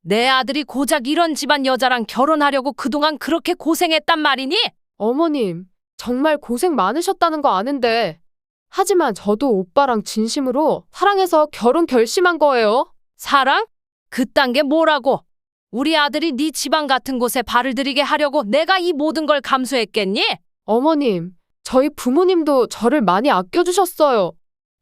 내 아들이 고작 이런 집안 여자랑 결혼하려고 그동안 그렇게 고생했단 말이니? 어머님, 정말 고생 많으셨다는 거 아는데. 하지만 저도 오빠랑 진심으로 사랑해서 결혼 결심한 거예요. 사랑? 그딴 게 뭐라고? 우리 아들이 네 집안 같은 곳에 발을 들이게 하려고 내가 이 모든 걸 감수했겠니? 어머님, 저희 부모님도 저를 많이 아껴주셨어요.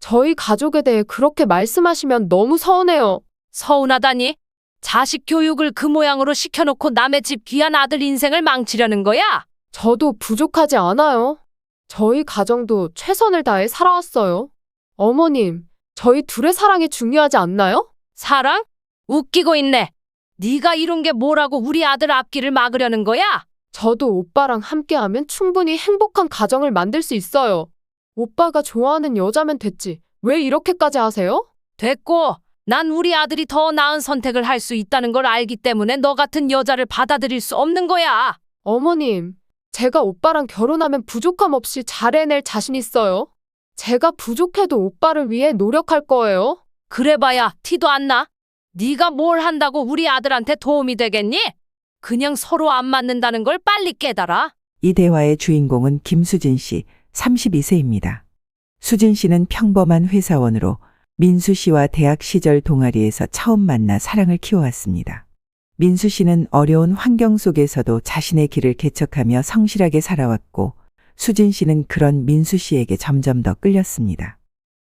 저희 가족에 대해 그렇게 말씀하시면 너무 서운해요. 서운하다니? 자식 교육을 그 모양으로 시켜놓고 남의 집 귀한 아들 인생을 망치려는 거야? 저도 부족하지 않아요. 저희 가정도 최선을 다해 살아왔어요. 어머님, 저희 둘의 사랑이 중요하지 않나요? 사랑? 웃기고 있네. 네가 이룬 게 뭐라고 우리 아들 앞길을 막으려는 거야? 저도 오빠랑 함께하면 충분히 행복한 가정을 만들 수 있어요. 오빠가 좋아하는 여자면 됐지. 왜 이렇게까지 하세요? 됐고, 난 우리 아들이 더 나은 선택을 할 수 있다는 걸 알기 때문에 너 같은 여자를 받아들일 수 없는 거야. 어머님, 제가 오빠랑 결혼하면 부족함 없이 잘 해낼 자신 있어요. 제가 부족해도 오빠를 위해 노력할 거예요. 그래봐야 티도 안 나. 네가 뭘 한다고 우리 아들한테 도움이 되겠니? 그냥 서로 안 맞는다는 걸 빨리 깨달아. 이 대화의 주인공은 김수진 씨, 32세입니다. 수진 씨는 평범한 회사원으로 민수 씨와 대학 시절 동아리에서 처음 만나 사랑을 키워왔습니다. 민수 씨는 어려운 환경 속에서도 자신의 길을 개척하며 성실하게 살아왔고, 수진 씨는 그런 민수 씨에게 점점 더 끌렸습니다.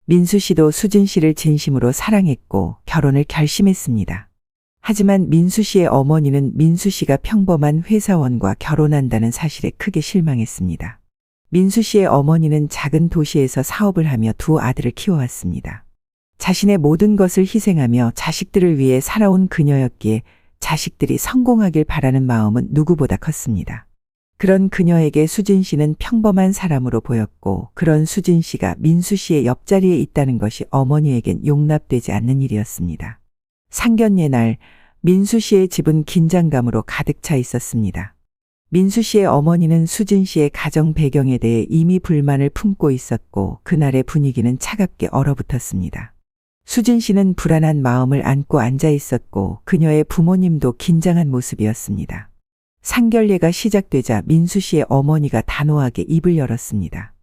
민수 씨도 수진 씨를 진심으로 사랑했고 결혼을 결심했습니다. 하지만 민수 씨의 어머니는 민수 씨가 평범한 회사원과 결혼한다는 사실에 크게 실망했습니다. 민수 씨의 어머니는 작은 도시에서 사업을 하며 두 아들을 키워왔습니다. 자신의 모든 것을 희생하며 자식들을 위해 살아온 그녀였기에 자식들이 성공하길 바라는 마음은 누구보다 컸습니다. 그런 그녀에게 수진 씨는 평범한 사람으로 보였고, 그런 수진 씨가 민수 씨의 옆자리에 있다는 것이 어머니에겐 용납되지 않는 일이었습니다. 상견례 날 민수 씨의 집은 긴장감으로 가득 차 있었습니다. 민수 씨의 어머니는 수진 씨의 가정 배경에 대해 이미 불만을 품고 있었고, 그날의 분위기는 차갑게 얼어붙었습니다. 수진 씨는 불안한 마음을 안고 앉아 있었고, 그녀의 부모님도 긴장한 모습이었습니다. 상견례가 시작되자 민수 씨의 어머니가 단호하게 입을 열었습니다.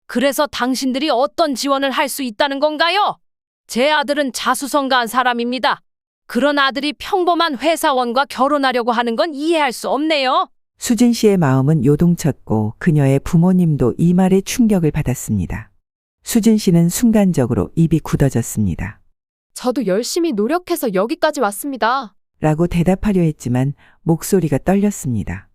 그래서 당신들이 어떤 지원을 할 수 있다는 건가요? 제 아들은 자수성가한 사람입니다. 그런 아들이 평범한 회사원과 결혼하려고 하는 건 이해할 수 없네요. 수진 씨의 마음은 요동쳤고 그녀의 부모님도 이 말에 충격을 받았습니다. 수진 씨는 순간적으로 입이 굳어졌습니다. 저도 열심히 노력해서 여기까지 왔습니다. 라고 대답하려 했지만 목소리가 떨렸습니다.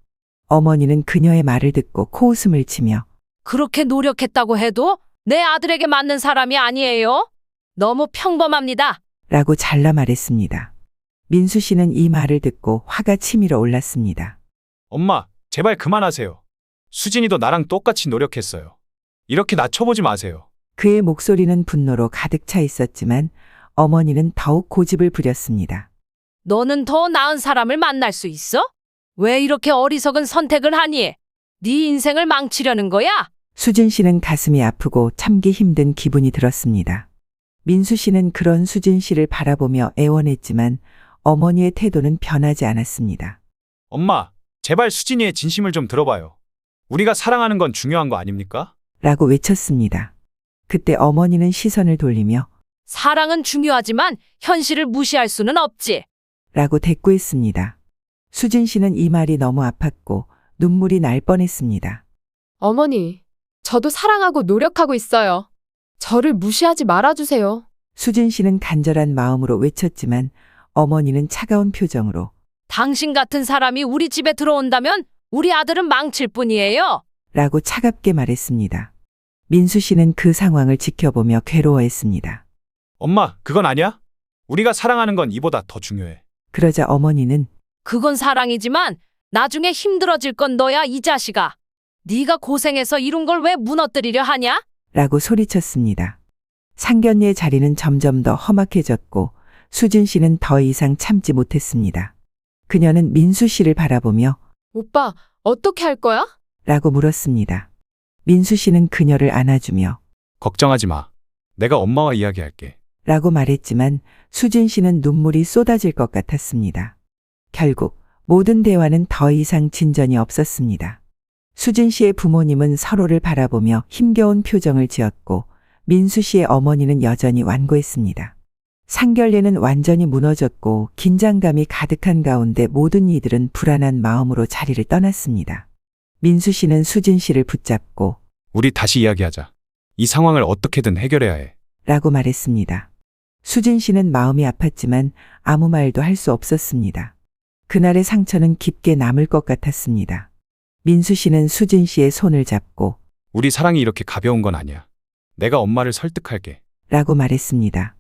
어머니는 그녀의 말을 듣고 코웃음을 치며 그렇게 노력했다고 해도 내 아들에게 맞는 사람이 아니에요. 너무 평범합니다. 라고 잘라 말했습니다. 민수 씨는 이 말을 듣고 화가 치밀어 올랐습니다. 엄마, 제발 그만하세요. 수진이도 나랑 똑같이 노력했어요. 이렇게 낮춰보지 마세요. 그의 목소리는 분노로 가득 차 있었지만 어머니는 더욱 고집을 부렸습니다. 너는 더 나은 사람을 만날 수 있어? 왜 이렇게 어리석은 선택을 하니? 네 인생을 망치려는 거야? 수진 씨는 가슴이 아프고 참기 힘든 기분이 들었습니다. 민수 씨는 그런 수진 씨를 바라보며 애원했지만 어머니의 태도는 변하지 않았습니다. 엄마, 제발 수진이의 진심을 좀 들어봐요. 우리가 사랑하는 건 중요한 거 아닙니까? 라고 외쳤습니다. 그때 어머니는 시선을 돌리며 사랑은 중요하지만 현실을 무시할 수는 없지. 라고 대꾸했습니다. 수진 씨는 이 말이 너무 아팠고 눈물이 날 뻔했습니다. 어머니, 저도 사랑하고 노력하고 있어요. 저를 무시하지 말아주세요. 수진 씨는 간절한 마음으로 외쳤지만 어머니는 차가운 표정으로 당신 같은 사람이 우리 집에 들어온다면 우리 아들은 망칠 뿐이에요. 라고 차갑게 말했습니다. 민수 씨는 그 상황을 지켜보며 괴로워했습니다. 엄마, 그건 아니야? 우리가 사랑하는 건 이보다 더 중요해. 그러자 어머니는 그건 사랑이지만 나중에 힘들어질 건 너야, 이 자식아. 네가 고생해서 이룬 걸 왜 무너뜨리려 하냐? 라고 소리쳤습니다. 상견례 자리는 점점 더 험악해졌고 수진 씨는 더 이상 참지 못했습니다. 그녀는 민수 씨를 바라보며 오빠, 어떻게 할 거야? 라고 물었습니다. 민수 씨는 그녀를 안아주며 걱정하지 마. 내가 엄마와 이야기할게. 라고 말했지만 수진 씨는 눈물이 쏟아질 것 같았습니다. 결국 모든 대화는 더 이상 진전이 없었습니다. 수진 씨의 부모님은 서로를 바라보며 힘겨운 표정을 지었고 민수 씨의 어머니는 여전히 완고했습니다. 상견례는 완전히 무너졌고 긴장감이 가득한 가운데 모든 이들은 불안한 마음으로 자리를 떠났습니다. 민수 씨는 수진 씨를 붙잡고 우리 다시 이야기하자. 이 상황을 어떻게든 해결해야 해. 라고 말했습니다. 수진 씨는 마음이 아팠지만 아무 말도 할 수 없었습니다. 그날의 상처는 깊게 남을 것 같았습니다. 민수 씨는 수진 씨의 손을 잡고 우리 사랑이 이렇게 가벼운 건 아니야. 내가 엄마를 설득할게. 라고 말했습니다.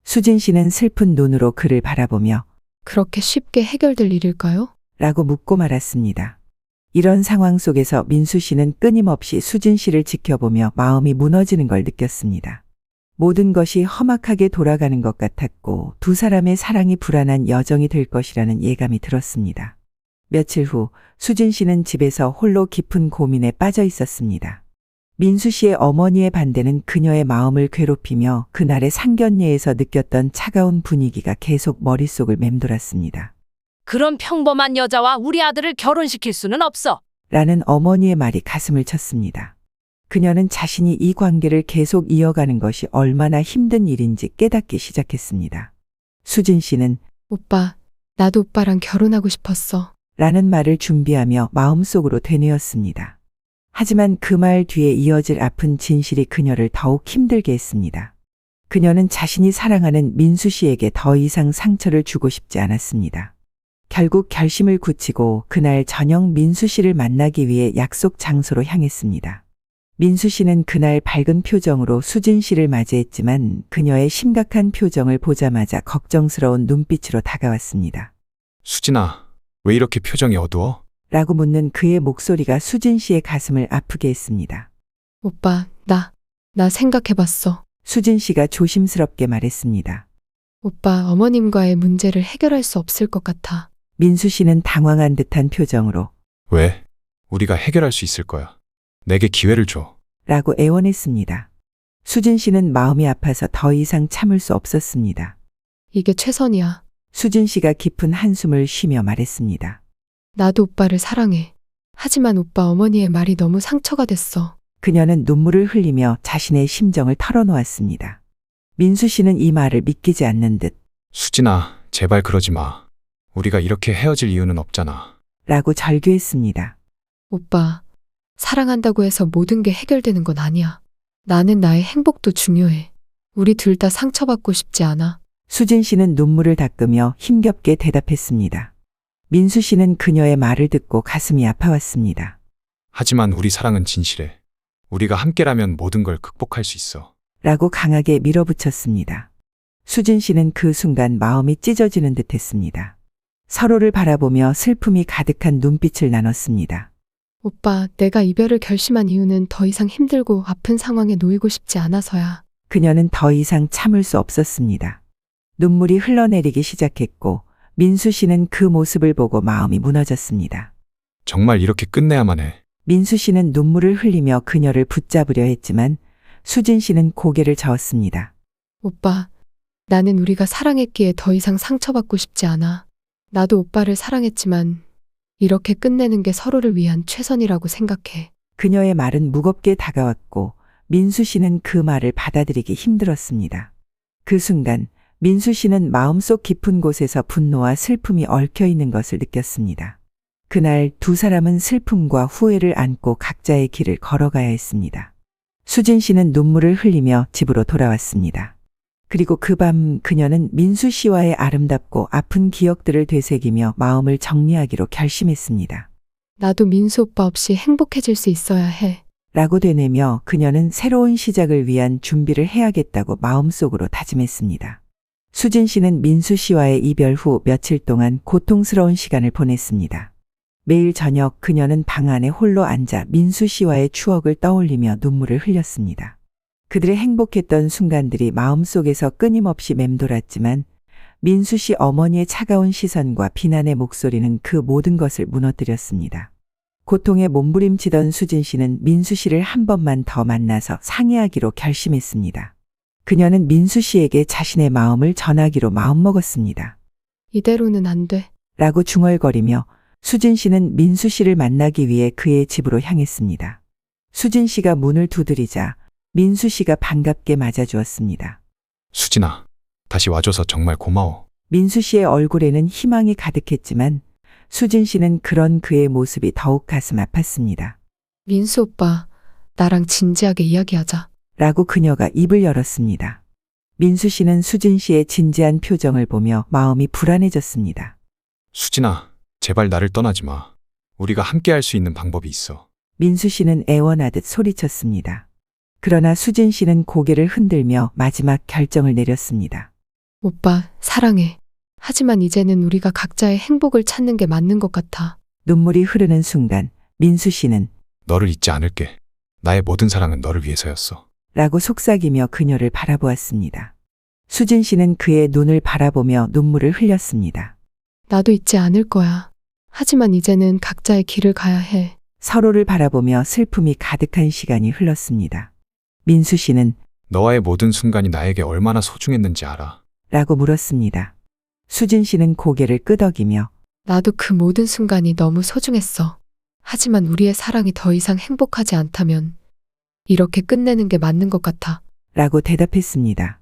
수진 씨는 슬픈 눈으로 그를 바라보며 그렇게 쉽게 해결될 일일까요? 라고 묻고 말았습니다. 이런 상황 속에서 민수 씨는 끊임없이 수진 씨를 지켜보며 마음이 무너지는 걸 느꼈습니다. 모든 것이 험악하게 돌아가는 것 같았고 두 사람의 사랑이 불안한 여정이 될 것이라는 예감이 들었습니다. 며칠 후 수진 씨는 집에서 홀로 깊은 고민에 빠져 있었습니다. 민수 씨의 어머니의 반대는 그녀의 마음을 괴롭히며 그날의 상견례에서 느꼈던 차가운 분위기가 계속 머릿속을 맴돌았습니다. 그런 평범한 여자와 우리 아들을 결혼시킬 수는 없어. 라는 어머니의 말이 가슴을 쳤습니다. 그녀는 자신이 이 관계를 계속 이어가는 것이 얼마나 힘든 일인지 깨닫기 시작했습니다. 수진 씨는 오빠, 나도 오빠랑 결혼하고 싶었어. 라는 말을 준비하며 마음속으로 되뇌었습니다. 하지만 그 말 뒤에 이어질 아픈 진실이 그녀를 더욱 힘들게 했습니다. 그녀는 자신이 사랑하는 민수 씨에게 더 이상 상처를 주고 싶지 않았습니다. 결국 결심을 굳히고 그날 저녁 민수 씨를 만나기 위해 약속 장소로 향했습니다. 민수 씨는 그날 밝은 표정으로 수진 씨를 맞이했지만 그녀의 심각한 표정을 보자마자 걱정스러운 눈빛으로 다가왔습니다. 수진아, 왜 이렇게 표정이 어두워? 라고 묻는 그의 목소리가 수진 씨의 가슴을 아프게 했습니다. 오빠, 나 생각해봤어. 수진 씨가 조심스럽게 말했습니다. 오빠, 어머님과의 문제를 해결할 수 없을 것 같아. 민수 씨는 당황한 듯한 표정으로 왜? 우리가 해결할 수 있을 거야. 내게 기회를 줘. 라고 애원했습니다. 수진 씨는 마음이 아파서 더 이상 참을 수 없었습니다. 이게 최선이야. 수진 씨가 깊은 한숨을 쉬며 말했습니다. 나도 오빠를 사랑해. 하지만 오빠 어머니의 말이 너무 상처가 됐어. 그녀는 눈물을 흘리며 자신의 심정을 털어놓았습니다. 민수 씨는 이 말을 믿기지 않는 듯 수진아, 제발 그러지 마. 우리가 이렇게 헤어질 이유는 없잖아. 라고 절규했습니다. 오빠, 사랑한다고 해서 모든 게 해결되는 건 아니야. 나는 나의 행복도 중요해. 우리 둘 다 상처받고 싶지 않아. 수진 씨는 눈물을 닦으며 힘겹게 대답했습니다. 민수 씨는 그녀의 말을 듣고 가슴이 아파왔습니다. 하지만 우리 사랑은 진실해. 우리가 함께라면 모든 걸 극복할 수 있어. 라고 강하게 밀어붙였습니다. 수진 씨는 그 순간 마음이 찢어지는 듯 했습니다. 서로를 바라보며 슬픔이 가득한 눈빛을 나눴습니다. 오빠, 내가 이별을 결심한 이유는 더 이상 힘들고 아픈 상황에 놓이고 싶지 않아서야. 그녀는 더 이상 참을 수 없었습니다. 눈물이 흘러내리기 시작했고 민수 씨는 그 모습을 보고 마음이 무너졌습니다. 정말 이렇게 끝내야만 해. 민수 씨는 눈물을 흘리며 그녀를 붙잡으려 했지만 수진 씨는 고개를 저었습니다. 오빠, 나는 우리가 사랑했기에 더 이상 상처받고 싶지 않아. 나도 오빠를 사랑했지만 이렇게 끝내는 게 서로를 위한 최선이라고 생각해. 그녀의 말은 무겁게 다가왔고 민수 씨는 그 말을 받아들이기 힘들었습니다. 그 순간 민수 씨는 마음속 깊은 곳에서 분노와 슬픔이 얽혀 있는 것을 느꼈습니다. 그날 두 사람은 슬픔과 후회를 안고 각자의 길을 걸어가야 했습니다. 수진 씨는 눈물을 흘리며 집으로 돌아왔습니다. 그리고 그 밤 그녀는 민수 씨와의 아름답고 아픈 기억들을 되새기며 마음을 정리하기로 결심했습니다. 나도 민수 오빠 없이 행복해질 수 있어야 해. 라고 되뇌며 그녀는 새로운 시작을 위한 준비를 해야겠다고 마음속으로 다짐했습니다. 수진 씨는 민수 씨와의 이별 후 며칠 동안 고통스러운 시간을 보냈습니다. 매일 저녁 그녀는 방 안에 홀로 앉아 민수 씨와의 추억을 떠올리며 눈물을 흘렸습니다. 그들의 행복했던 순간들이 마음속에서 끊임없이 맴돌았지만 민수 씨 어머니의 차가운 시선과 비난의 목소리는 그 모든 것을 무너뜨렸습니다. 고통에 몸부림치던 수진 씨는 민수 씨를 한 번만 더 만나서 상의하기로 결심했습니다. 그녀는 민수 씨에게 자신의 마음을 전하기로 마음먹었습니다. 이대로는 안 돼. 라고 중얼거리며 수진 씨는 민수 씨를 만나기 위해 그의 집으로 향했습니다. 수진 씨가 문을 두드리자 민수 씨가 반갑게 맞아주었습니다. 수진아, 다시 와줘서 정말 고마워. 민수 씨의 얼굴에는 희망이 가득했지만 수진 씨는 그런 그의 모습이 더욱 가슴 아팠습니다. 민수 오빠, 나랑 진지하게 이야기하자. 라고 그녀가 입을 열었습니다. 민수 씨는 수진 씨의 진지한 표정을 보며 마음이 불안해졌습니다. 수진아, 제발 나를 떠나지 마. 우리가 함께 할 수 있는 방법이 있어. 민수 씨는 애원하듯 소리쳤습니다. 그러나 수진 씨는 고개를 흔들며 마지막 결정을 내렸습니다. 오빠, 사랑해. 하지만 이제는 우리가 각자의 행복을 찾는 게 맞는 것 같아. 눈물이 흐르는 순간 민수 씨는 너를 잊지 않을게. 나의 모든 사랑은 너를 위해서였어. 라고 속삭이며 그녀를 바라보았습니다. 수진 씨는 그의 눈을 바라보며 눈물을 흘렸습니다. 나도 잊지 않을 거야. 하지만 이제는 각자의 길을 가야 해. 서로를 바라보며 슬픔이 가득한 시간이 흘렀습니다. 민수 씨는 너와의 모든 순간이 나에게 얼마나 소중했는지 알아. 라고 물었습니다. 수진 씨는 고개를 끄덕이며 나도 그 모든 순간이 너무 소중했어. 하지만 우리의 사랑이 더 이상 행복하지 않다면 이렇게 끝내는 게 맞는 것 같아. 라고 대답했습니다.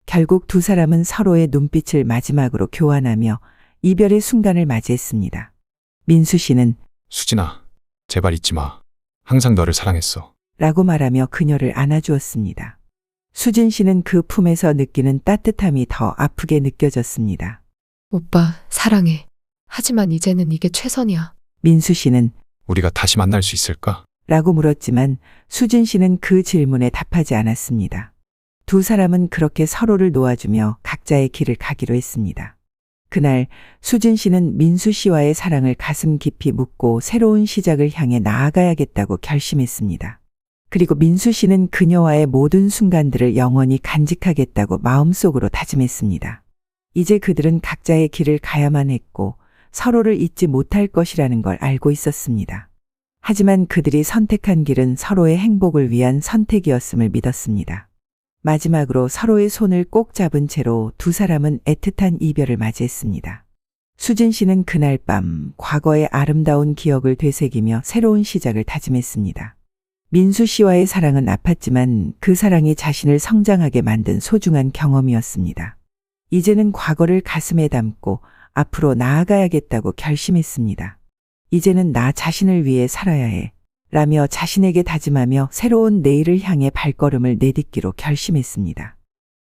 결국 두 사람은 서로의 눈빛을 마지막으로 교환하며 이별의 순간을 맞이했습니다. 민수 씨는 수진아, 제발 잊지 마. 항상 너를 사랑했어. 라고 말하며 그녀를 안아주었습니다. 수진 씨는 그 품에서 느끼는 따뜻함이 더 아프게 느껴졌습니다. 오빠, 사랑해. 하지만 이제는 이게 최선이야. 민수 씨는 우리가 다시 만날 수 있을까? 라고 물었지만 수진 씨는 그 질문에 답하지 않았습니다. 두 사람은 그렇게 서로를 놓아주며 각자의 길을 가기로 했습니다. 그날 수진 씨는 민수 씨와의 사랑을 가슴 깊이 묻고 새로운 시작을 향해 나아가야겠다고 결심했습니다. 그리고 민수 씨는 그녀와의 모든 순간들을 영원히 간직하겠다고 마음속으로 다짐했습니다. 이제 그들은 각자의 길을 가야만 했고 서로를 잊지 못할 것이라는 걸 알고 있었습니다. 하지만 그들이 선택한 길은 서로의 행복을 위한 선택이었음을 믿었습니다. 마지막으로 서로의 손을 꼭 잡은 채로 두 사람은 애틋한 이별을 맞이했습니다. 수진 씨는 그날 밤 과거의 아름다운 기억을 되새기며 새로운 시작을 다짐했습니다. 민수 씨와의 사랑은 아팠지만 그 사랑이 자신을 성장하게 만든 소중한 경험이었습니다. 이제는 과거를 가슴에 담고 앞으로 나아가야겠다고 결심했습니다. 이제는 나 자신을 위해 살아야 해. 라며 자신에게 다짐하며 새로운 내일을 향해 발걸음을 내딛기로 결심했습니다.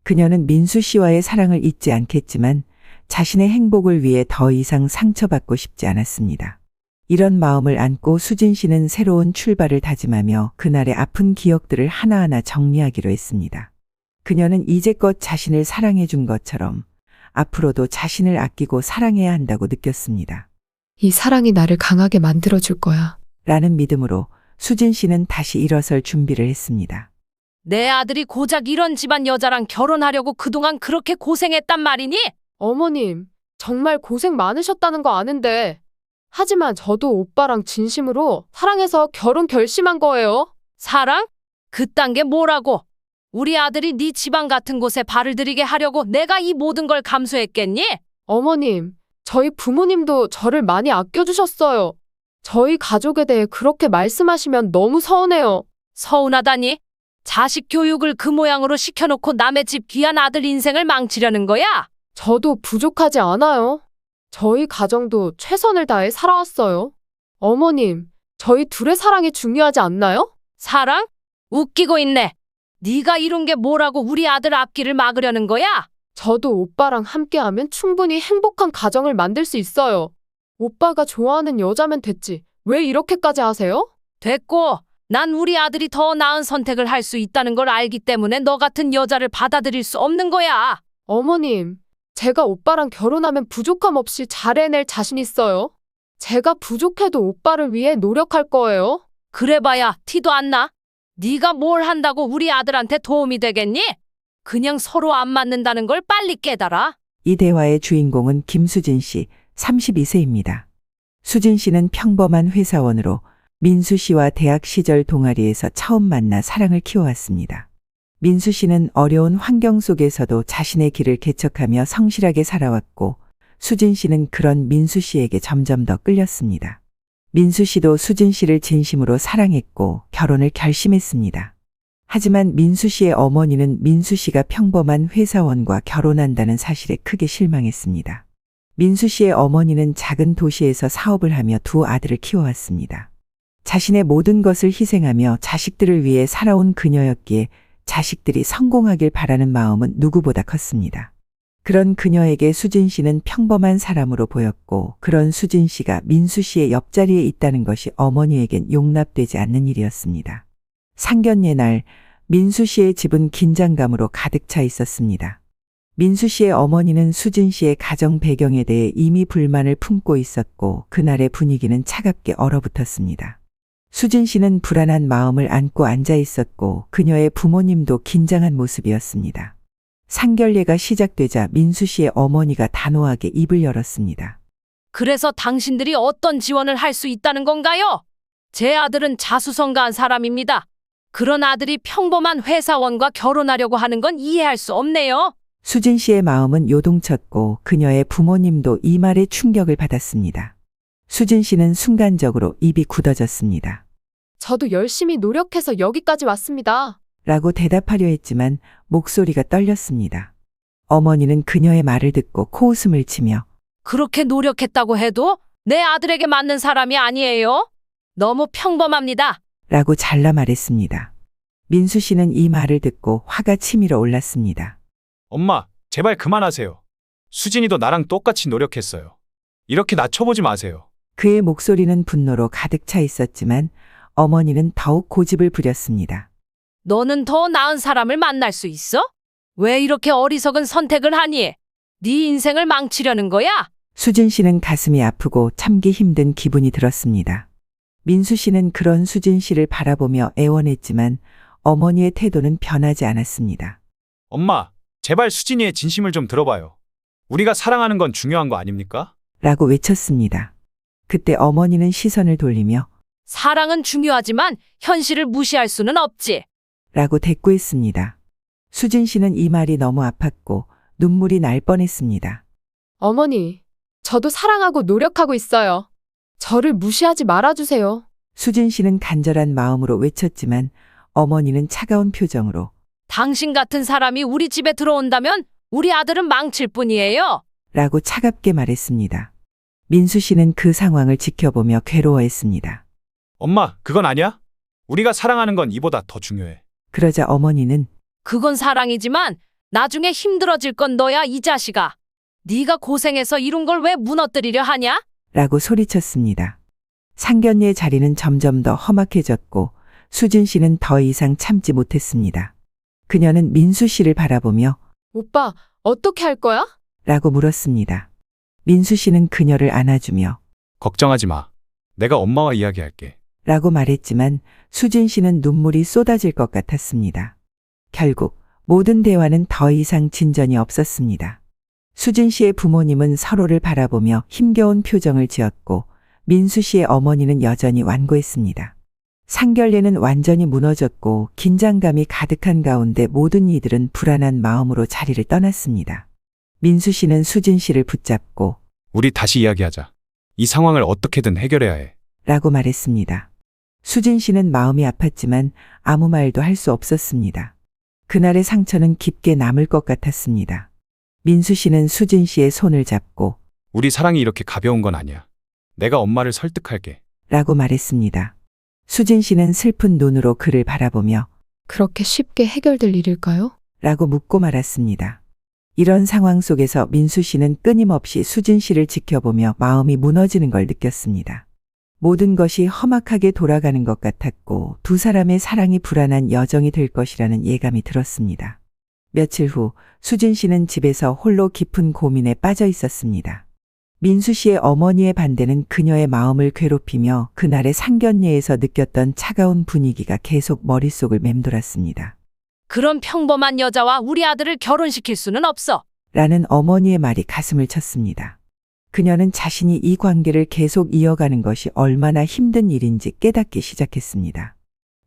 그녀는 민수 씨와의 사랑을 잊지 않겠지만 자신의 행복을 위해 더 이상 상처받고 싶지 않았습니다. 이런 마음을 안고 수진 씨는 새로운 출발을 다짐하며 그날의 아픈 기억들을 하나하나 정리하기로 했습니다. 그녀는 이제껏 자신을 사랑해 준 것처럼 앞으로도 자신을 아끼고 사랑해야 한다고 느꼈습니다. 이 사랑이 나를 강하게 만들어줄 거야. 라는 믿음으로 수진 씨는 다시 일어설 준비를 했습니다. 내 아들이 고작 이런 집안 여자랑 결혼하려고 그동안 그렇게 고생했단 말이니? 어머님, 정말 고생 많으셨다는 거 아는데. 하지만 저도 오빠랑 진심으로 사랑해서 결혼 결심한 거예요. 사랑? 그딴 게 뭐라고? 우리 아들이 네 집안 같은 곳에 발을 들이게 하려고 내가 이 모든 걸 감수했겠니? 어머님, 저희 부모님도 저를 많이 아껴주셨어요. 저희 가족에 대해 그렇게 말씀하시면 너무 서운해요. 서운하다니? 자식 교육을 그 모양으로 시켜놓고 남의 집 귀한 아들 인생을 망치려는 거야? 저도 부족하지 않아요. 저희 가정도 최선을 다해 살아왔어요. 어머님, 저희 둘의 사랑이 중요하지 않나요? 사랑? 웃기고 있네. 네가 이룬 게 뭐라고 우리 아들 앞길을 막으려는 거야? 저도 오빠랑 함께하면 충분히 행복한 가정을 만들 수 있어요. 오빠가 좋아하는 여자면 됐지. 왜 이렇게까지 하세요? 됐고, 난 우리 아들이 더 나은 선택을 할 수 있다는 걸 알기 때문에 너 같은 여자를 받아들일 수 없는 거야. 어머님, 제가 오빠랑 결혼하면 부족함 없이 잘 해낼 자신 있어요. 제가 부족해도 오빠를 위해 노력할 거예요. 그래봐야 티도 안 나. 네가 뭘 한다고 우리 아들한테 도움이 되겠니? 그냥 서로 안 맞는다는 걸 빨리 깨달아. 이 대화의 주인공은 김수진 씨 32세입니다. 수진 씨는 평범한 회사원으로 민수 씨와 대학 시절 동아리에서 처음 만나 사랑을 키워왔습니다. 민수 씨는 어려운 환경 속에서도 자신의 길을 개척하며 성실하게 살아왔고 수진 씨는 그런 민수 씨에게 점점 더 끌렸습니다. 민수 씨도 수진 씨를 진심으로 사랑했고 결혼을 결심했습니다. 하지만 민수 씨의 어머니는 민수 씨가 평범한 회사원과 결혼한다는 사실에 크게 실망했습니다. 민수 씨의 어머니는 작은 도시에서 사업을 하며 두 아들을 키워왔습니다. 자신의 모든 것을 희생하며 자식들을 위해 살아온 그녀였기에 자식들이 성공하길 바라는 마음은 누구보다 컸습니다. 그런 그녀에게 수진 씨는 평범한 사람으로 보였고 그런 수진 씨가 민수 씨의 옆자리에 있다는 것이 어머니에겐 용납되지 않는 일이었습니다. 상견례 날 민수 씨의 집은 긴장감으로 가득 차 있었습니다. 민수 씨의 어머니는 수진 씨의 가정 배경에 대해 이미 불만을 품고 있었고 그날의 분위기는 차갑게 얼어붙었습니다. 수진 씨는 불안한 마음을 안고 앉아 있었고 그녀의 부모님도 긴장한 모습이었습니다. 상견례가 시작되자 민수 씨의 어머니가 단호하게 입을 열었습니다. 그래서 당신들이 어떤 지원을 할 수 있다는 건가요? 제 아들은 자수성가한 사람입니다. 그런 아들이 평범한 회사원과 결혼하려고 하는 건 이해할 수 없네요. 수진 씨의 마음은 요동쳤고 그녀의 부모님도 이 말에 충격을 받았습니다. 수진 씨는 순간적으로 입이 굳어졌습니다. 저도 열심히 노력해서 여기까지 왔습니다. 라고 대답하려 했지만 목소리가 떨렸습니다. 어머니는 그녀의 말을 듣고 코웃음을 치며 그렇게 노력했다고 해도 내 아들에게 맞는 사람이 아니에요. 너무 평범합니다. 라고 잘라 말했습니다. 민수 씨는 이 말을 듣고 화가 치밀어 올랐습니다. 엄마, 제발 그만하세요. 수진이도 나랑 똑같이 노력했어요. 이렇게 낮춰보지 마세요. 그의 목소리는 분노로 가득 차 있었지만 어머니는 더욱 고집을 부렸습니다. 너는 더 나은 사람을 만날 수 있어? 왜 이렇게 어리석은 선택을 하니? 네 인생을 망치려는 거야? 수진 씨는 가슴이 아프고 참기 힘든 기분이 들었습니다. 민수 씨는 그런 수진 씨를 바라보며 애원했지만 어머니의 태도는 변하지 않았습니다. 엄마, 제발 수진이의 진심을 좀 들어봐요. 우리가 사랑하는 건 중요한 거 아닙니까? 라고 외쳤습니다. 그때 어머니는 시선을 돌리며 사랑은 중요하지만 현실을 무시할 수는 없지. 라고 대꾸했습니다. 수진 씨는 이 말이 너무 아팠고 눈물이 날 뻔했습니다. 어머니, 저도 사랑하고 노력하고 있어요. 저를 무시하지 말아주세요. 수진 씨는 간절한 마음으로 외쳤지만 어머니는 차가운 표정으로 당신 같은 사람이 우리 집에 들어온다면 우리 아들은 망칠 뿐이에요. 라고 차갑게 말했습니다. 민수 씨는 그 상황을 지켜보며 괴로워했습니다. 엄마, 그건 아니야? 우리가 사랑하는 건 이보다 더 중요해. 그러자 어머니는 그건 사랑이지만 나중에 힘들어질 건 너야, 이 자식아. 네가 고생해서 이룬 걸 왜 무너뜨리려 하냐? 라고 소리쳤습니다. 상견례 자리는 점점 더 험악해졌고 수진 씨는 더 이상 참지 못했습니다. 그녀는 민수 씨를 바라보며 오빠, 어떻게 할 거야? 라고 물었습니다. 민수 씨는 그녀를 안아주며 걱정하지 마. 내가 엄마와 이야기할게. 라고 말했지만 수진 씨는 눈물이 쏟아질 것 같았습니다. 결국 모든 대화는 더 이상 진전이 없었습니다. 수진 씨의 부모님은 서로를 바라보며 힘겨운 표정을 지었고 민수 씨의 어머니는 여전히 완고했습니다. 상견례는 완전히 무너졌고 긴장감이 가득한 가운데 모든 이들은 불안한 마음으로 자리를 떠났습니다. 민수 씨는 수진 씨를 붙잡고 우리 다시 이야기하자. 이 상황을 어떻게든 해결해야 해. 라고 말했습니다. 수진 씨는 마음이 아팠지만 아무 말도 할 수 없었습니다. 그날의 상처는 깊게 남을 것 같았습니다. 민수 씨는 수진 씨의 손을 잡고 우리 사랑이 이렇게 가벼운 건 아니야. 내가 엄마를 설득할게. 라고 말했습니다. 수진 씨는 슬픈 눈으로 그를 바라보며 그렇게 쉽게 해결될 일일까요? 라고 묻고 말았습니다. 이런 상황 속에서 민수 씨는 끊임없이 수진 씨를 지켜보며 마음이 무너지는 걸 느꼈습니다. 모든 것이 험악하게 돌아가는 것 같았고 두 사람의 사랑이 불안한 여정이 될 것이라는 예감이 들었습니다. 며칠 후 수진 씨는 집에서 홀로 깊은 고민에 빠져 있었습니다. 민수 씨의 어머니의 반대는 그녀의 마음을 괴롭히며 그날의 상견례에서 느꼈던 차가운 분위기가 계속 머릿속을 맴돌았습니다. 그런 평범한 여자와 우리 아들을 결혼시킬 수는 없어. 라는 어머니의 말이 가슴을 쳤습니다. 그녀는 자신이 이 관계를 계속 이어가는 것이 얼마나 힘든 일인지 깨닫기 시작했습니다.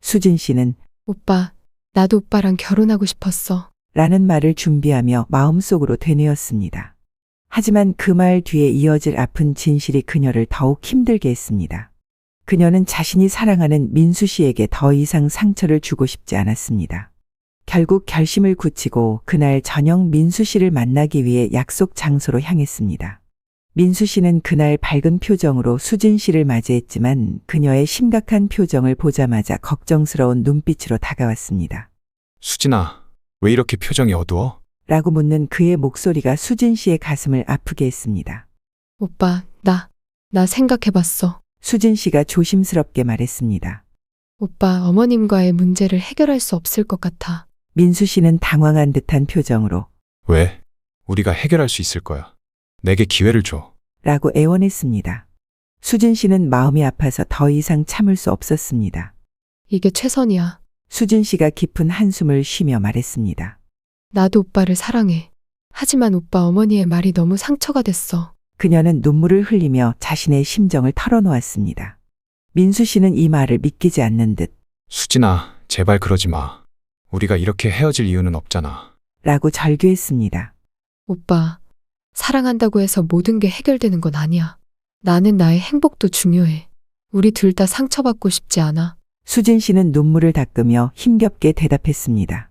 수진 씨는 오빠, 나도 오빠랑 결혼하고 싶었어. 라는 말을 준비하며 마음속으로 되뇌었습니다. 하지만 그 말 뒤에 이어질 아픈 진실이 그녀를 더욱 힘들게 했습니다. 그녀는 자신이 사랑하는 민수 씨에게 더 이상 상처를 주고 싶지 않았습니다. 결국 결심을 굳히고 그날 저녁 민수 씨를 만나기 위해 약속 장소로 향했습니다. 민수 씨는 그날 밝은 표정으로 수진 씨를 맞이했지만 그녀의 심각한 표정을 보자마자 걱정스러운 눈빛으로 다가왔습니다. 수진아, 왜 이렇게 표정이 어두워? 라고 묻는 그의 목소리가 수진 씨의 가슴을 아프게 했습니다. 오빠, 나 생각해봤어. 수진 씨가 조심스럽게 말했습니다. 오빠, 어머님과의 문제를 해결할 수 없을 것 같아. 민수 씨는 당황한 듯한 표정으로 왜? 우리가 해결할 수 있을 거야. 내게 기회를 줘. 라고 애원했습니다. 수진 씨는 마음이 아파서 더 이상 참을 수 없었습니다. 이게 최선이야. 수진 씨가 깊은 한숨을 쉬며 말했습니다. 나도 오빠를 사랑해. 하지만 오빠 어머니의 말이 너무 상처가 됐어. 그녀는 눈물을 흘리며 자신의 심정을 털어놓았습니다. 민수 씨는 이 말을 믿기지 않는 듯 수진아, 제발 그러지 마. 우리가 이렇게 헤어질 이유는 없잖아. 라고 절규했습니다. 오빠, 사랑한다고 해서 모든 게 해결되는 건 아니야. 나는 나의 행복도 중요해. 우리 둘 다 상처받고 싶지 않아. 수진 씨는 눈물을 닦으며 힘겹게 대답했습니다.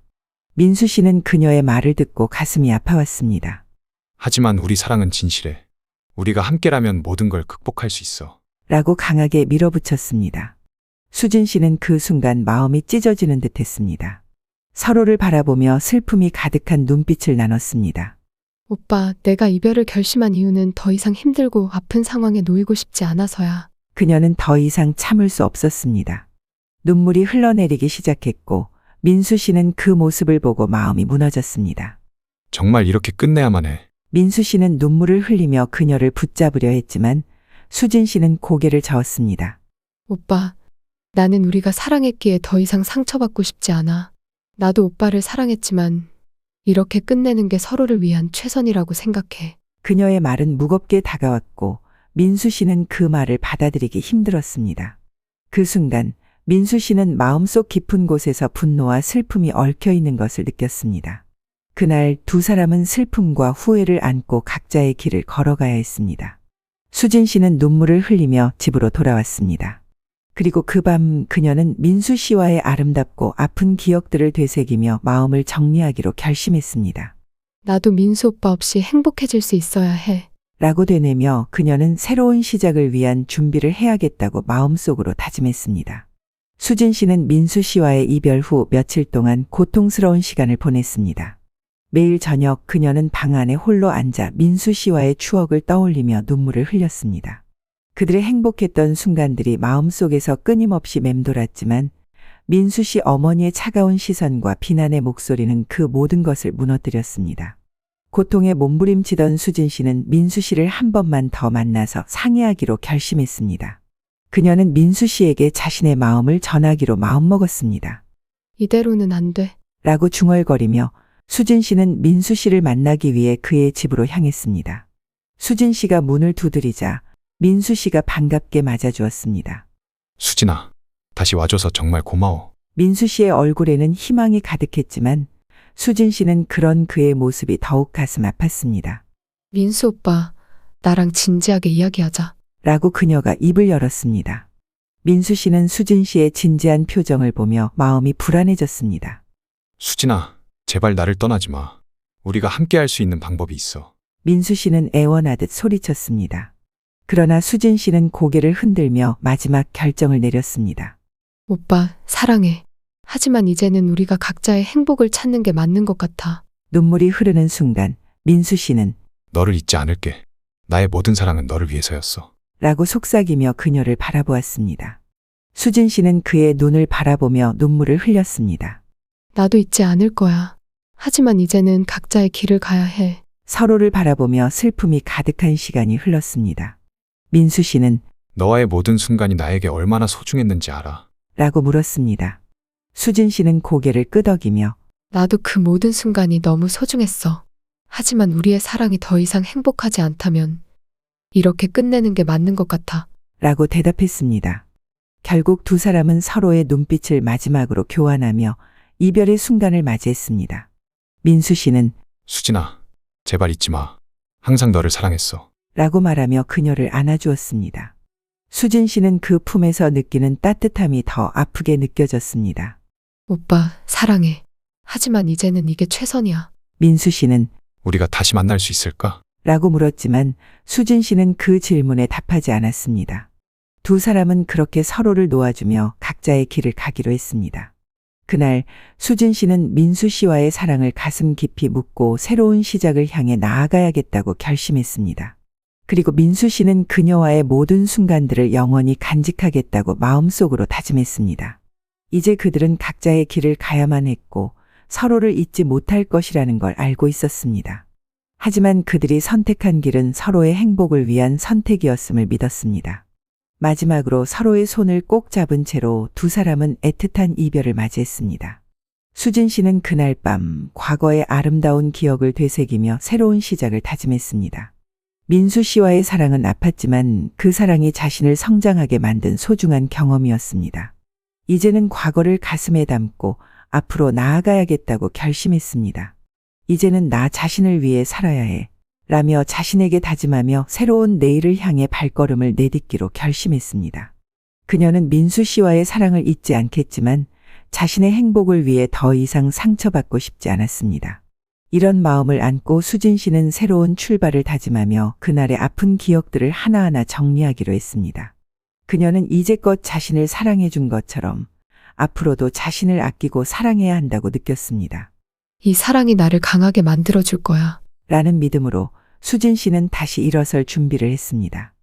민수 씨는 그녀의 말을 듣고 가슴이 아파왔습니다. 하지만 우리 사랑은 진실해. 우리가 함께라면 모든 걸 극복할 수 있어. 라고 강하게 밀어붙였습니다. 수진 씨는 그 순간 마음이 찢어지는 듯 했습니다. 서로를 바라보며 슬픔이 가득한 눈빛을 나눴습니다. 오빠, 내가 이별을 결심한 이유는 더 이상 힘들고 아픈 상황에 놓이고 싶지 않아서야. 그녀는 더 이상 참을 수 없었습니다. 눈물이 흘러내리기 시작했고 민수 씨는 그 모습을 보고 마음이 무너졌습니다. 정말 이렇게 끝내야만 해. 민수 씨는 눈물을 흘리며 그녀를 붙잡으려 했지만 수진 씨는 고개를 저었습니다. 오빠, 나는 우리가 사랑했기에 더 이상 상처받고 싶지 않아. 나도 오빠를 사랑했지만 이렇게 끝내는 게 서로를 위한 최선이라고 생각해. 그녀의 말은 무겁게 다가왔고 민수 씨는 그 말을 받아들이기 힘들었습니다. 그 순간 민수 씨는 마음속 깊은 곳에서 분노와 슬픔이 얽혀 있는 것을 느꼈습니다. 그날 두 사람은 슬픔과 후회를 안고 각자의 길을 걸어가야 했습니다. 수진 씨는 눈물을 흘리며 집으로 돌아왔습니다. 그리고 그 밤 그녀는 민수 씨와의 아름답고 아픈 기억들을 되새기며 마음을 정리하기로 결심했습니다. 나도 민수 오빠 없이 행복해질 수 있어야 해. 라고 되뇌며 그녀는 새로운 시작을 위한 준비를 해야겠다고 마음속으로 다짐했습니다. 수진 씨는 민수 씨와의 이별 후 며칠 동안 고통스러운 시간을 보냈습니다. 매일 저녁 그녀는 방 안에 홀로 앉아 민수 씨와의 추억을 떠올리며 눈물을 흘렸습니다. 그들의 행복했던 순간들이 마음속에서 끊임없이 맴돌았지만 민수 씨 어머니의 차가운 시선과 비난의 목소리는 그 모든 것을 무너뜨렸습니다. 고통에 몸부림치던 수진 씨는 민수 씨를 한 번만 더 만나서 상의하기로 결심했습니다. 그녀는 민수 씨에게 자신의 마음을 전하기로 마음먹었습니다. 이대로는 안 돼. 라고 중얼거리며 수진 씨는 민수 씨를 만나기 위해 그의 집으로 향했습니다. 수진 씨가 문을 두드리자 민수 씨가 반갑게 맞아주었습니다. 수진아, 다시 와줘서 정말 고마워. 민수 씨의 얼굴에는 희망이 가득했지만 수진 씨는 그런 그의 모습이 더욱 가슴 아팠습니다. 민수 오빠, 나랑 진지하게 이야기하자. 라고 그녀가 입을 열었습니다. 민수 씨는 수진 씨의 진지한 표정을 보며 마음이 불안해졌습니다. 수진아, 제발 나를 떠나지 마. 우리가 함께할 수 있는 방법이 있어. 민수 씨는 애원하듯 소리쳤습니다. 그러나 수진 씨는 고개를 흔들며 마지막 결정을 내렸습니다. 오빠, 사랑해. 하지만 이제는 우리가 각자의 행복을 찾는 게 맞는 것 같아. 눈물이 흐르는 순간 민수 씨는 너를 잊지 않을게. 나의 모든 사랑은 너를 위해서였어. 라고 속삭이며 그녀를 바라보았습니다. 수진 씨는 그의 눈을 바라보며 눈물을 흘렸습니다. 나도 잊지 않을 거야. 하지만 이제는 각자의 길을 가야 해. 서로를 바라보며 슬픔이 가득한 시간이 흘렀습니다. 민수 씨는 너와의 모든 순간이 나에게 얼마나 소중했는지 알아. 라고 물었습니다. 수진 씨는 고개를 끄덕이며 나도 그 모든 순간이 너무 소중했어. 하지만 우리의 사랑이 더 이상 행복하지 않다면 이렇게 끝내는 게 맞는 것 같아. 라고 대답했습니다. 결국 두 사람은 서로의 눈빛을 마지막으로 교환하며 이별의 순간을 맞이했습니다. 민수 씨는 수진아, 제발 잊지 마. 항상 너를 사랑했어. 라고 말하며 그녀를 안아주었습니다. 수진 씨는 그 품에서 느끼는 따뜻함이 더 아프게 느껴졌습니다. 오빠, 사랑해. 하지만 이제는 이게 최선이야. 민수 씨는 우리가 다시 만날 수 있을까? 라고 물었지만 수진 씨는 그 질문에 답하지 않았습니다. 두 사람은 그렇게 서로를 놓아주며 각자의 길을 가기로 했습니다. 그날 수진 씨는 민수 씨와의 사랑을 가슴 깊이 묻고 새로운 시작을 향해 나아가야겠다고 결심했습니다. 그리고 민수 씨는 그녀와의 모든 순간들을 영원히 간직하겠다고 마음속으로 다짐했습니다. 이제 그들은 각자의 길을 가야만 했고 서로를 잊지 못할 것이라는 걸 알고 있었습니다. 하지만 그들이 선택한 길은 서로의 행복을 위한 선택이었음을 믿었습니다. 마지막으로 서로의 손을 꼭 잡은 채로 두 사람은 애틋한 이별을 맞이했습니다. 수진 씨는 그날 밤 과거의 아름다운 기억을 되새기며 새로운 시작을 다짐했습니다. 민수 씨와의 사랑은 아팠지만 그 사랑이 자신을 성장하게 만든 소중한 경험이었습니다. 이제는 과거를 가슴에 담고 앞으로 나아가야겠다고 결심했습니다. 이제는 나 자신을 위해 살아야 해. 라며 자신에게 다짐하며 새로운 내일을 향해 발걸음을 내딛기로 결심했습니다. 그녀는 민수 씨와의 사랑을 잊지 않겠지만 자신의 행복을 위해 더 이상 상처받고 싶지 않았습니다. 이런 마음을 안고 수진 씨는 새로운 출발을 다짐하며 그날의 아픈 기억들을 하나하나 정리하기로 했습니다. 그녀는 이제껏 자신을 사랑해 준 것처럼 앞으로도 자신을 아끼고 사랑해야 한다고 느꼈습니다. 이 사랑이 나를 강하게 만들어줄 거야. 라는 믿음으로 수진 씨는 다시 일어설 준비를 했습니다.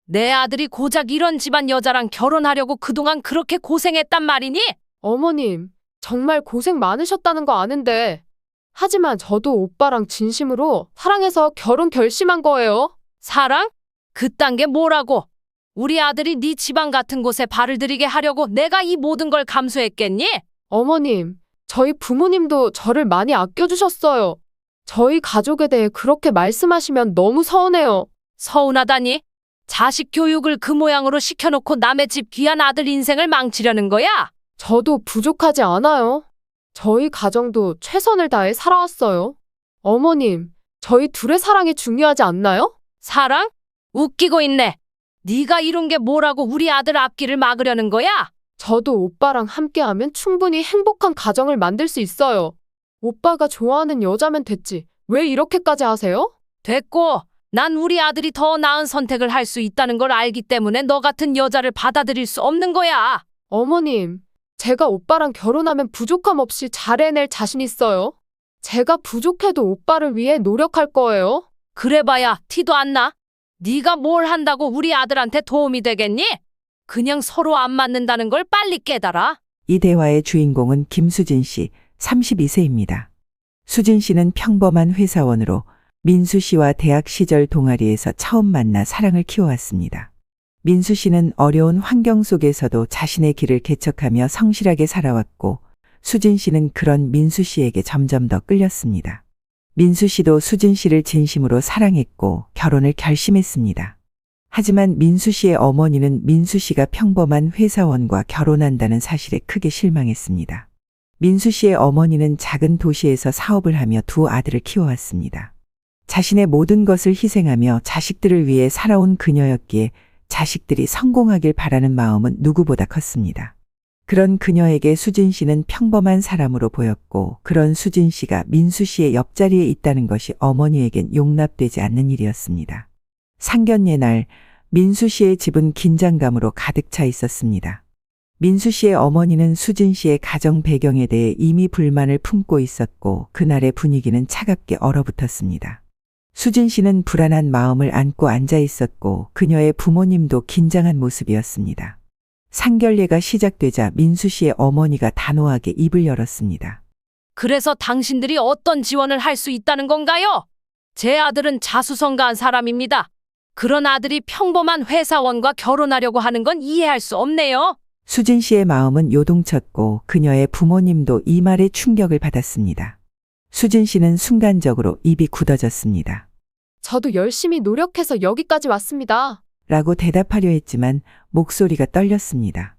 내 아들이 고작 이런 집안 여자랑 결혼하려고 그동안 그렇게 고생했단 말이니? 어머님, 정말 고생 많으셨다는 거 아는데. 하지만 저도 오빠랑 진심으로 사랑해서 결혼 결심한 거예요. 사랑? 그딴 게 뭐라고? 우리 아들이 네 집안 같은 곳에 발을 들이게 하려고 내가 이 모든 걸 감수했겠니? 어머님, 저희 부모님도 저를 많이 아껴주셨어요. 저희 가족에 대해 그렇게 말씀하시면 너무 서운해요. 서운하다니? 자식 교육을 그 모양으로 시켜놓고 남의 집 귀한 아들 인생을 망치려는 거야? 저도 부족하지 않아요. 저희 가정도 최선을 다해 살아왔어요. 어머님, 저희 둘의 사랑이 중요하지 않나요? 사랑? 웃기고 있네. 네가 이룬 게 뭐라고 우리 아들 앞길을 막으려는 거야? 저도 오빠랑 함께하면 충분히 행복한 가정을 만들 수 있어요. 오빠가 좋아하는 여자면 됐지. 왜 이렇게까지 하세요? 됐고, 난 우리 아들이 더 나은 선택을 할 수 있다는 걸 알기 때문에 너 같은 여자를 받아들일 수 없는 거야. 어머님, 제가 오빠랑 결혼하면 부족함 없이 잘 해낼 자신 있어요. 제가 부족해도 오빠를 위해 노력할 거예요. 그래봐야 티도 안 나. 네가 뭘 한다고 우리 아들한테 도움이 되겠니? 그냥 서로 안 맞는다는 걸 빨리 깨달아. 이 대화의 주인공은 김수진 씨 32세입니다. 수진 씨는 평범한 회사원으로 민수 씨와 대학 시절 동아리에서 처음 만나 사랑을 키워왔습니다. 민수 씨는 어려운 환경 속에서도 자신의 길을 개척하며 성실하게 살아왔고 수진 씨는 그런 민수 씨에게 점점 더 끌렸습니다. 민수 씨도 수진 씨를 진심으로 사랑했고 결혼을 결심했습니다. 하지만 민수 씨의 어머니는 민수 씨가 평범한 회사원과 결혼한다는 사실에 크게 실망했습니다. 민수 씨의 어머니는 작은 도시에서 사업을 하며 두 아들을 키워왔습니다. 자신의 모든 것을 희생하며 자식들을 위해 살아온 그녀였기에 자식들이 성공하길 바라는 마음은 누구보다 컸습니다. 그런 그녀에게 수진 씨는 평범한 사람으로 보였고 그런 수진 씨가 민수 씨의 옆자리에 있다는 것이 어머니에겐 용납되지 않는 일이었습니다. 상견례 날 민수 씨의 집은 긴장감으로 가득 차 있었습니다. 민수 씨의 어머니는 수진 씨의 가정 배경에 대해 이미 불만을 품고 있었고 그날의 분위기는 차갑게 얼어붙었습니다. 수진 씨는 불안한 마음을 안고 앉아 있었고 그녀의 부모님도 긴장한 모습이었습니다. 상견례가 시작되자 민수 씨의 어머니가 단호하게 입을 열었습니다. 그래서 당신들이 어떤 지원을 할 수 있다는 건가요? 제 아들은 자수성가한 사람입니다. 그런 아들이 평범한 회사원과 결혼하려고 하는 건 이해할 수 없네요. 수진 씨의 마음은 요동쳤고 그녀의 부모님도 이 말에 충격을 받았습니다. 수진 씨는 순간적으로 입이 굳어졌습니다. 저도 열심히 노력해서 여기까지 왔습니다. 라고 대답하려 했지만 목소리가 떨렸습니다.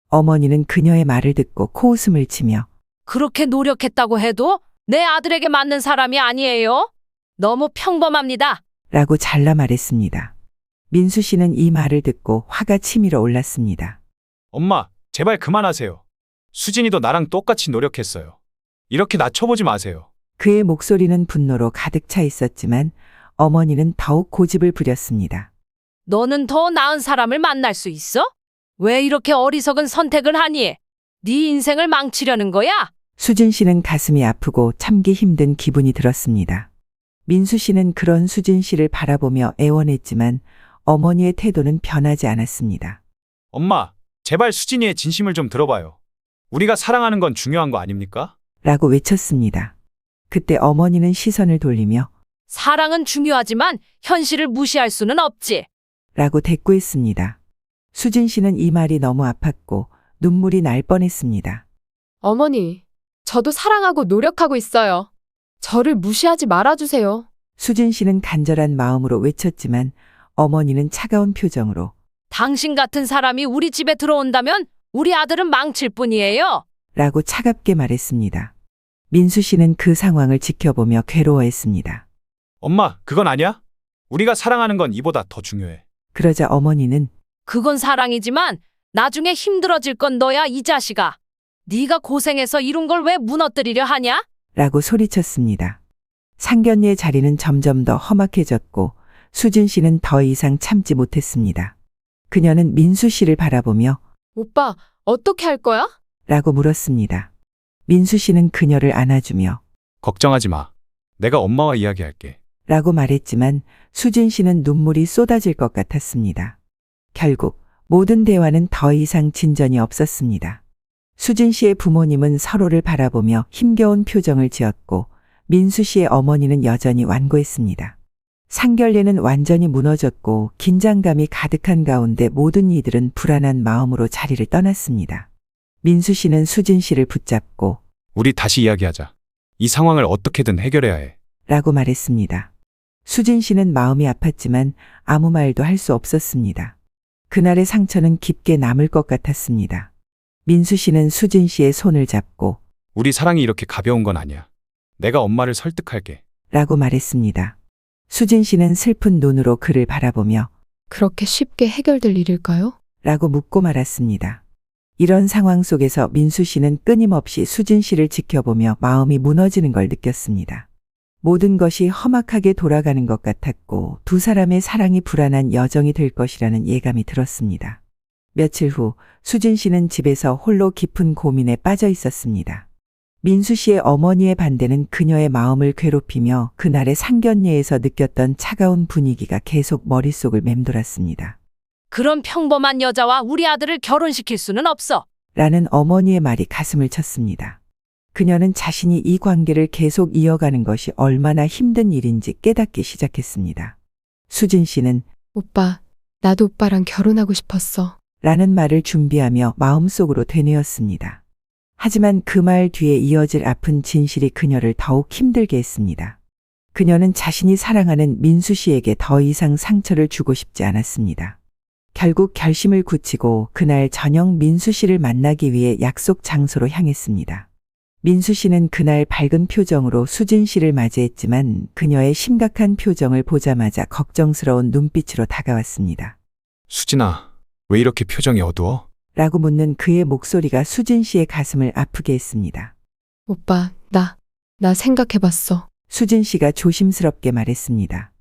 어머니는 그녀의 말을 듣고 코웃음을 치며 그렇게 노력했다고 해도 내 아들에게 맞는 사람이 아니에요. 너무 평범합니다. 라고 잘라 말했습니다. 민수 씨는 이 말을 듣고 화가 치밀어 올랐습니다. 엄마, 제발 그만하세요. 수진이도 나랑 똑같이 노력했어요. 이렇게 나 쳐보지 마세요. 그의 목소리는 분노로 가득 차 있었지만 어머니는 더욱 고집을 부렸습니다. 너는 더 나은 사람을 만날 수 있어? 왜 이렇게 어리석은 선택을 하니? 네 인생을 망치려는 거야? 수진 씨는 가슴이 아프고 참기 힘든 기분이 들었습니다. 민수 씨는 그런 수진 씨를 바라보며 애원했지만 어머니의 태도는 변하지 않았습니다. 엄마, 제발 수진이의 진심을 좀 들어봐요. 우리가 사랑하는 건 중요한 거 아닙니까? 라고 외쳤습니다. 그때 어머니는 시선을 돌리며 사랑은 중요하지만 현실을 무시할 수는 없지. 라고 대꾸했습니다. 수진 씨는 이 말이 너무 아팠고 눈물이 날 뻔했습니다. 어머니, 저도 사랑하고 노력하고 있어요. 저를 무시하지 말아주세요. 수진 씨는 간절한 마음으로 외쳤지만 어머니는 차가운 표정으로 당신 같은 사람이 우리 집에 들어온다면 우리 아들은 망칠 뿐이에요. 라고 차갑게 말했습니다. 민수 씨는 그 상황을 지켜보며 괴로워했습니다. 엄마, 그건 아니야? 우리가 사랑하는 건 이보다 더 중요해. 그러자 어머니는 그건 사랑이지만 나중에 힘들어질 건 너야, 이 자식아. 네가 고생해서 이룬 걸 왜 무너뜨리려 하냐? 라고 소리쳤습니다. 상견례의 자리는 점점 더 험악해졌고 수진 씨는 더 이상 참지 못했습니다. 그녀는 민수 씨를 바라보며 오빠, 어떻게 할 거야? 라고 물었습니다. 민수 씨는 그녀를 안아주며 걱정하지 마. 내가 엄마와 이야기할게. 라고 말했지만 수진 씨는 눈물이 쏟아질 것 같았습니다. 결국 모든 대화는 더 이상 진전이 없었습니다. 수진 씨의 부모님은 서로를 바라보며 힘겨운 표정을 지었고 민수 씨의 어머니는 여전히 완고했습니다. 상견례는 완전히 무너졌고 긴장감이 가득한 가운데 모든 이들은 불안한 마음으로 자리를 떠났습니다. 민수 씨는 수진 씨를 붙잡고 우리 다시 이야기하자. 이 상황을 어떻게든 해결해야 해. 라고 말했습니다. 수진 씨는 마음이 아팠지만 아무 말도 할 수 없었습니다. 그날의 상처는 깊게 남을 것 같았습니다. 민수 씨는 수진 씨의 손을 잡고 우리 사랑이 이렇게 가벼운 건 아니야. 내가 엄마를 설득할게. 라고 말했습니다. 수진 씨는 슬픈 눈으로 그를 바라보며 그렇게 쉽게 해결될 일일까요? 라고 묻고 말았습니다. 이런 상황 속에서 민수 씨는 끊임없이 수진 씨를 지켜보며 마음이 무너지는 걸 느꼈습니다. 모든 것이 험악하게 돌아가는 것 같았고 두 사람의 사랑이 불안한 여정이 될 것이라는 예감이 들었습니다. 며칠 후 수진 씨는 집에서 홀로 깊은 고민에 빠져 있었습니다. 민수 씨의 어머니의 반대는 그녀의 마음을 괴롭히며 그날의 상견례에서 느꼈던 차가운 분위기가 계속 머릿속을 맴돌았습니다. 그런 평범한 여자와 우리 아들을 결혼시킬 수는 없어. 라는 어머니의 말이 가슴을 쳤습니다. 그녀는 자신이 이 관계를 계속 이어가는 것이 얼마나 힘든 일인지 깨닫기 시작했습니다. 수진 씨는 오빠, 나도 오빠랑 결혼하고 싶었어. 라는 말을 준비하며 마음속으로 되뇌었습니다. 하지만 그 말 뒤에 이어질 아픈 진실이 그녀를 더욱 힘들게 했습니다. 그녀는 자신이 사랑하는 민수 씨에게 더 이상 상처를 주고 싶지 않았습니다. 결국 결심을 굳히고 그날 저녁 민수 씨를 만나기 위해 약속 장소로 향했습니다. 민수 씨는 그날 밝은 표정으로 수진 씨를 맞이했지만 그녀의 심각한 표정을 보자마자 걱정스러운 눈빛으로 다가왔습니다. 수진아, 왜 이렇게 표정이 어두워? 라고 묻는 그의 목소리가 수진 씨의 가슴을 아프게 했습니다. 오빠, 나 생각해봤어. 수진 씨가 조심스럽게 말했습니다.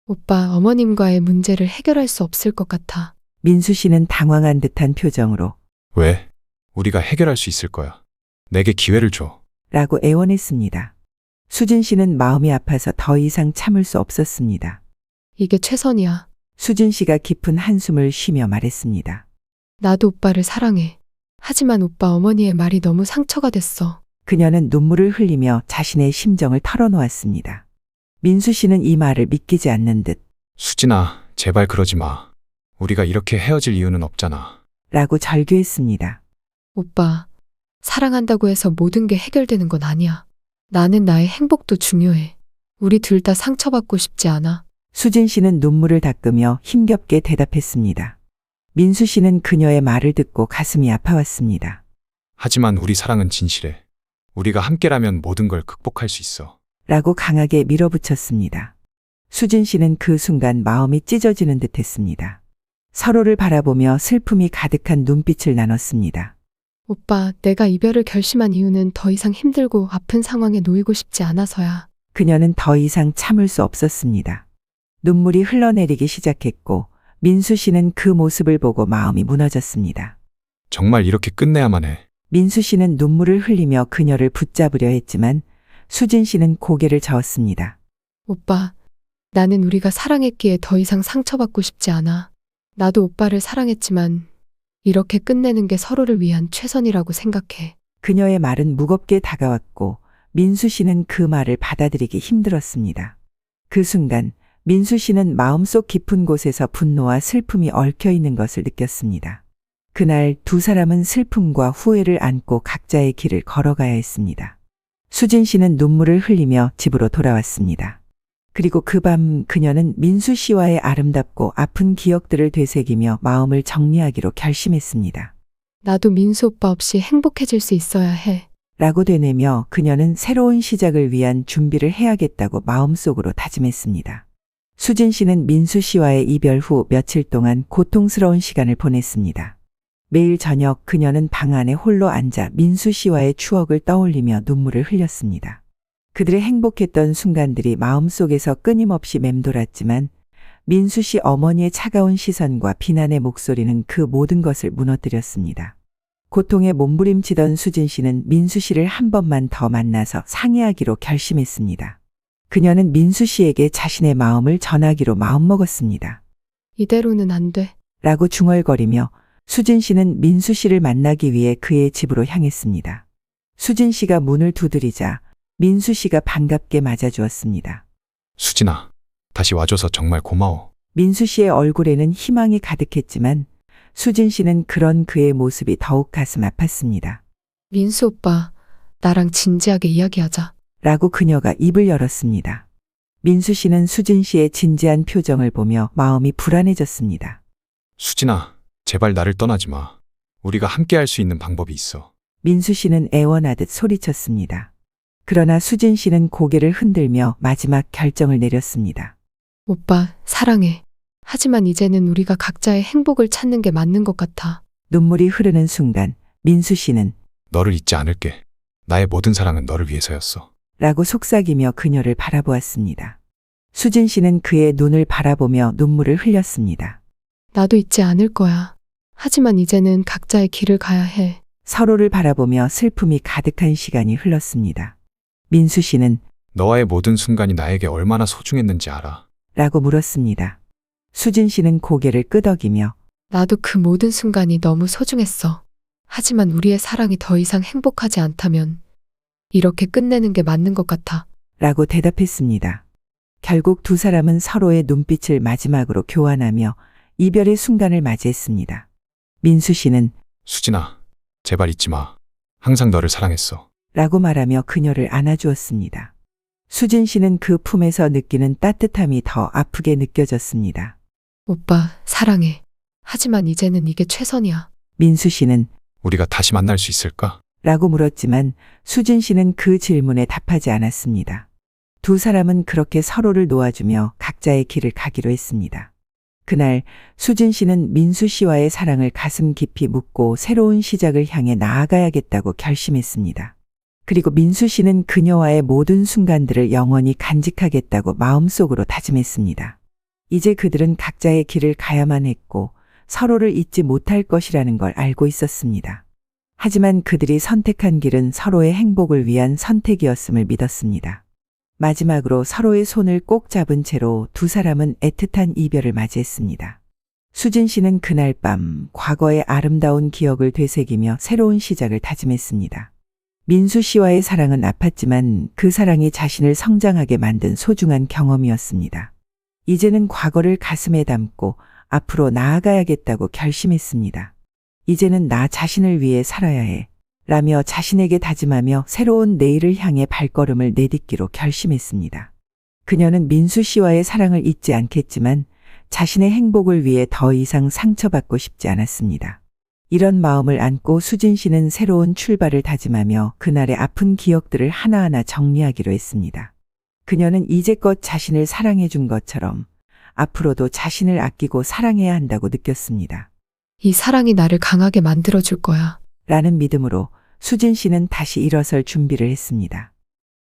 오빠, 어머님과의 문제를 해결할 수 없을 것 같아. 민수 씨는 당황한 듯한 표정으로 왜? 우리가 해결할 수 있을 거야. 내게 기회를 줘. 라고 애원했습니다. 수진 씨는 마음이 아파서 더 이상 참을 수 없었습니다. 이게 최선이야. 수진 씨가 깊은 한숨을 쉬며 말했습니다. 나도 오빠를 사랑해. 하지만 오빠 어머니의 말이 너무 상처가 됐어. 그녀는 눈물을 흘리며 자신의 심정을 털어놓았습니다. 민수 씨는 이 말을 믿기지 않는 듯 수진아, 제발 그러지 마. 우리가 이렇게 헤어질 이유는 없잖아. 라고 절규했습니다. 오빠, 사랑한다고 해서 모든 게 해결되는 건 아니야. 나는 나의 행복도 중요해. 우리 둘 다 상처받고 싶지 않아. 수진 씨는 눈물을 닦으며 힘겹게 대답했습니다. 민수 씨는 그녀의 말을 듣고 가슴이 아파왔습니다. 하지만 우리 사랑은 진실해. 우리가 함께라면 모든 걸 극복할 수 있어. 라고 강하게 밀어붙였습니다. 수진 씨는 그 순간 마음이 찢어지는 듯 했습니다. 서로를 바라보며 슬픔이 가득한 눈빛을 나눴습니다. 오빠, 내가 이별을 결심한 이유는 더 이상 힘들고 아픈 상황에 놓이고 싶지 않아서야. 그녀는 더 이상 참을 수 없었습니다. 눈물이 흘러내리기 시작했고 민수 씨는 그 모습을 보고 마음이 무너졌습니다. 정말 이렇게 끝내야만 해. 민수 씨는 눈물을 흘리며 그녀를 붙잡으려 했지만 수진 씨는 고개를 저었습니다. 오빠, 나는 우리가 사랑했기에 더 이상 상처받고 싶지 않아. 나도 오빠를 사랑했지만 이렇게 끝내는 게 서로를 위한 최선이라고 생각해. 그녀의 말은 무겁게 다가왔고 민수 씨는 그 말을 받아들이기 힘들었습니다. 그 순간 민수 씨는 마음속 깊은 곳에서 분노와 슬픔이 얽혀 있는 것을 느꼈습니다. 그날 두 사람은 슬픔과 후회를 안고 각자의 길을 걸어가야 했습니다. 수진 씨는 눈물을 흘리며 집으로 돌아왔습니다. 그리고 그 밤 그녀는 민수 씨와의 아름답고 아픈 기억들을 되새기며 마음을 정리하기로 결심했습니다. 나도 민수 오빠 없이 행복해질 수 있어야 해. 라고 되뇌며 그녀는 새로운 시작을 위한 준비를 해야겠다고 마음속으로 다짐했습니다. 수진 씨는 민수 씨와의 이별 후 며칠 동안 고통스러운 시간을 보냈습니다. 매일 저녁 그녀는 방 안에 홀로 앉아 민수 씨와의 추억을 떠올리며 눈물을 흘렸습니다. 그들의 행복했던 순간들이 마음속에서 끊임없이 맴돌았지만 민수 씨 어머니의 차가운 시선과 비난의 목소리는 그 모든 것을 무너뜨렸습니다. 고통에 몸부림치던 수진 씨는 민수 씨를 한 번만 더 만나서 상의하기로 결심했습니다. 그녀는 민수 씨에게 자신의 마음을 전하기로 마음먹었습니다. 이대로는 안 돼. 라고 중얼거리며 수진 씨는 민수 씨를 만나기 위해 그의 집으로 향했습니다. 수진 씨가 문을 두드리자 민수 씨가 반갑게 맞아주었습니다. 수진아, 다시 와줘서 정말 고마워. 민수 씨의 얼굴에는 희망이 가득했지만 수진 씨는 그런 그의 모습이 더욱 가슴 아팠습니다. 민수 오빠, 나랑 진지하게 이야기하자. 라고 그녀가 입을 열었습니다. 민수 씨는 수진 씨의 진지한 표정을 보며 마음이 불안해졌습니다. 수진아, 제발 나를 떠나지 마. 우리가 함께 할 수 있는 방법이 있어. 민수 씨는 애원하듯 소리쳤습니다. 그러나 수진 씨는 고개를 흔들며 마지막 결정을 내렸습니다. 오빠, 사랑해. 하지만 이제는 우리가 각자의 행복을 찾는 게 맞는 것 같아. 눈물이 흐르는 순간 민수 씨는 너를 잊지 않을게. 나의 모든 사랑은 너를 위해서였어. 라고 속삭이며 그녀를 바라보았습니다. 수진 씨는 그의 눈을 바라보며 눈물을 흘렸습니다. 나도 잊지 않을 거야. 하지만 이제는 각자의 길을 가야 해. 서로를 바라보며 슬픔이 가득한 시간이 흘렀습니다. 민수 씨는 너와의 모든 순간이 나에게 얼마나 소중했는지 알아. 라고 물었습니다. 수진 씨는 고개를 끄덕이며 나도 그 모든 순간이 너무 소중했어. 하지만 우리의 사랑이 더 이상 행복하지 않다면 이렇게 끝내는 게 맞는 것 같아. 라고 대답했습니다. 결국 두 사람은 서로의 눈빛을 마지막으로 교환하며 이별의 순간을 맞이했습니다. 민수 씨는 수진아, 제발 잊지 마. 항상 너를 사랑했어. 라고 말하며 그녀를 안아주었습니다. 수진 씨는 그 품에서 느끼는 따뜻함이 더 아프게 느껴졌습니다. 오빠, 사랑해. 하지만 이제는 이게 최선이야. 민수 씨는 우리가 다시 만날 수 있을까? 라고 물었지만 수진 씨는 그 질문에 답하지 않았습니다. 두 사람은 그렇게 서로를 놓아주며 각자의 길을 가기로 했습니다. 그날 수진 씨는 민수 씨와의 사랑을 가슴 깊이 묻고 새로운 시작을 향해 나아가야겠다고 결심했습니다. 그리고 민수 씨는 그녀와의 모든 순간들을 영원히 간직하겠다고 마음속으로 다짐했습니다. 이제 그들은 각자의 길을 가야만 했고 서로를 잊지 못할 것이라는 걸 알고 있었습니다. 하지만 그들이 선택한 길은 서로의 행복을 위한 선택이었음을 믿었습니다. 마지막으로 서로의 손을 꼭 잡은 채로 두 사람은 애틋한 이별을 맞이했습니다. 수진 씨는 그날 밤 과거의 아름다운 기억을 되새기며 새로운 시작을 다짐했습니다. 민수 씨와의 사랑은 아팠지만 그 사랑이 자신을 성장하게 만든 소중한 경험이었습니다. 이제는 과거를 가슴에 담고 앞으로 나아가야겠다고 결심했습니다. 이제는 나 자신을 위해 살아야 해. 라며 자신에게 다짐하며 새로운 내일을 향해 발걸음을 내딛기로 결심했습니다. 그녀는 민수 씨와의 사랑을 잊지 않겠지만 자신의 행복을 위해 더 이상 상처받고 싶지 않았습니다. 이런 마음을 안고 수진 씨는 새로운 출발을 다짐하며 그날의 아픈 기억들을 하나하나 정리하기로 했습니다. 그녀는 이제껏 자신을 사랑해 준 것처럼 앞으로도 자신을 아끼고 사랑해야 한다고 느꼈습니다. 이 사랑이 나를 강하게 만들어줄 거야. 라는 믿음으로 수진 씨는 다시 일어설 준비를 했습니다.